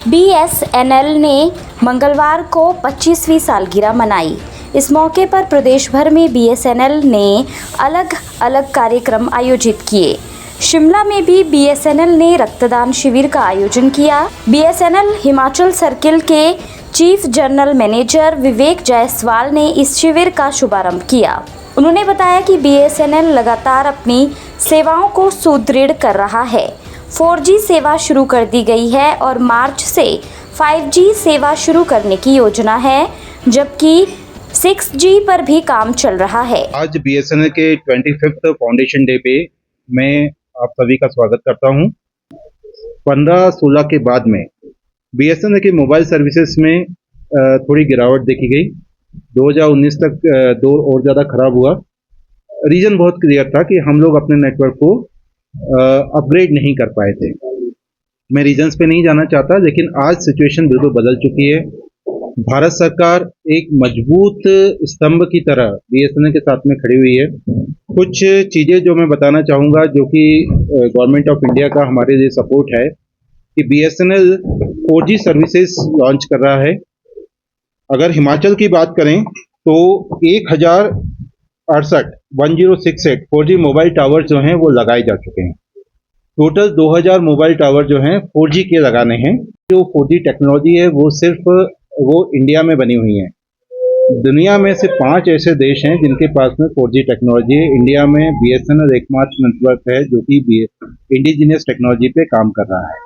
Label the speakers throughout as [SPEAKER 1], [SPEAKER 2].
[SPEAKER 1] BSNL ने मंगलवार को 25वीं सालगिरह मनाई। इस मौके पर प्रदेश भर में BSNL ने अलग अलग कार्यक्रम आयोजित किए। शिमला में भी BSNL ने रक्तदान शिविर का आयोजन किया। BSNL हिमाचल सर्किल के चीफ जनरल मैनेजर विवेक जायसवाल ने इस शिविर का शुभारंभ किया। उन्होंने बताया कि BSNL लगातार अपनी सेवाओं को सुदृढ़ कर रहा है। 4G सेवा शुरू कर दी गई है और मार्च से 5G सेवा शुरू करने की योजना है, जबकि 6G पर भी काम चल रहा है।
[SPEAKER 2] आज BSNL के 25th फाउंडेशन डे पे मैं आप सभी का स्वागत करता हूं। 15-16 के बाद में BSNL के मोबाइल सर्विसेज में थोड़ी गिरावट देखी गई। 2019 तक दौर और ज़्यादा खराब हुआ। रीज़न बहुत क्लियर था कि हम लोग अपने नेटवर्क को अपग्रेड नहीं कर पाए थे। मैं रीजंस पे नहीं जाना चाहता, लेकिन आज सिचुएशन बिल्कुल बदल चुकी है। भारत सरकार एक मजबूत स्तंभ की तरह BSNL के साथ में खड़ी हुई है। कुछ चीज़ें जो मैं बताना चाहूँगा, जो कि गवर्नमेंट ऑफ इंडिया का हमारे लिए सपोर्ट है, कि BSNL 4G सर्विसेज लॉन्च कर रहा है। अगर हिमाचल की बात करें तो 1068 4G मोबाइल टावर जो हैं वो लगाए जा चुके हैं। टोटल 2000 मोबाइल टावर जो हैं 4G के लगाने हैं। जो 4G टेक्नोलॉजी है वो सिर्फ वो इंडिया में बनी हुई है। दुनिया में से 5 ऐसे देश हैं जिनके पास में 4G टेक्नोलॉजी है। इंडिया में BSNL एकमात्र नेटवर्क है जो कि इंडिजिनियस टेक्नोलॉजी पे काम कर रहा है।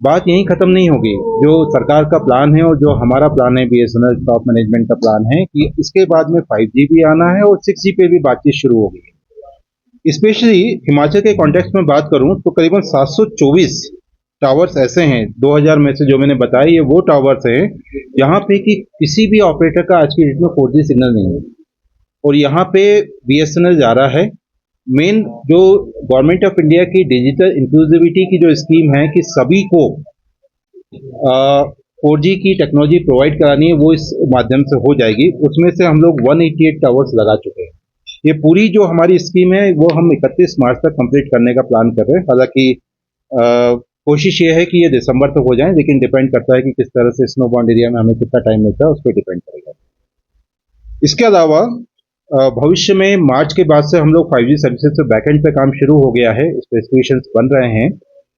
[SPEAKER 2] बात यहीं ख़त्म नहीं होगी। जो सरकार का प्लान है और जो हमारा प्लान है, BSNL टॉप मैनेजमेंट का प्लान है कि इसके बाद में 5G भी आना है और 6G पे भी बातचीत शुरू होगी। स्पेशली हिमाचल के कॉन्टेक्स्ट में बात करूं तो करीबन 724 टावर्स ऐसे हैं 2000 में से जो मैंने बताया, ये वो टावर्स हैं यहाँ पे कि किसी भी ऑपरेटर का आज की डेट में 4G सिग्नल नहीं है और यहाँ पे BSNL जा रहा है। मेन जो गवर्नमेंट ऑफ इंडिया की डिजिटल इंक्लूसिविटी की जो स्कीम है कि सभी को 4G की टेक्नोलॉजी प्रोवाइड करानी है, वो इस माध्यम से हो जाएगी। उसमें से हम लोग 188 टावर्स लगा चुके हैं। ये पूरी जो हमारी स्कीम है वो हम 31 मार्च तक कंप्लीट करने का प्लान कर रहे हैं। हालांकि कोशिश ये है कि ये दिसंबर तक हो जाए, लेकिन डिपेंड करता है कि किस तरह से स्नो बाउंड एरिया में हमें कितना टाइम मिलता है, उस पर डिपेंड करेगा। इसके अलावा भविष्य में मार्च के बाद से हम लोग 5G सर्विसेज से बैकएंड पे काम शुरू हो गया है। स्पेसिफिकेशंस बन रहे हैं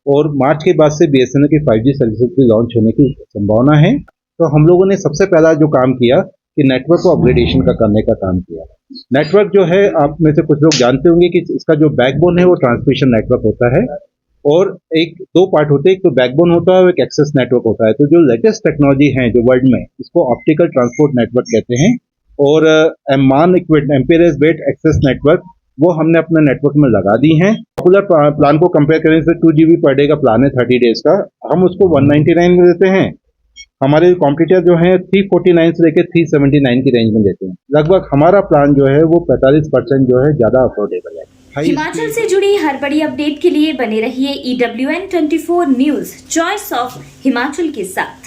[SPEAKER 2] और मार्च के बाद से BSNL की 5G सर्विसेज भी लॉन्च होने की संभावना है। तो हम लोगों ने सबसे पहला जो काम किया कि नेटवर्क को अपग्रेडेशन का करने का काम किया। नेटवर्क जो है, आप में से कुछ लोग जानते होंगे कि इसका जो बैकबोन है वो ट्रांसमिशन नेटवर्क होता है और एक 2 पार्ट होते हैं, एक तो बैकबोन होता है और एक एक्सेस नेटवर्क होता है। तो जो लेटेस्ट टेक्नोलॉजी है जो वर्ल्ड में, इसको ऑप्टिकल ट्रांसपोर्ट नेटवर्क कहते हैं और एम्पीरियस बेस्ड एक्सेस नेटवर्क वो हमने अपने नेटवर्क में लगा दी हैं। पॉपुलर प्लान को कंपेयर करें तो 2 GB पर डे का प्लान है 30 डेज का, हम उसको 199 में देते हैं। हमारे कॉम्पिटिटर जो हैं 349 से लेकर 379 की रेंज में देते हैं। लगभग हमारा प्लान जो है वो 45% जो है ज्यादा अफोर्डेबल है।
[SPEAKER 1] हिमाचल से जुड़ी हर बड़ी अपडेट के लिए बने रहिए EWN24 news, choice of Himachal के साथ।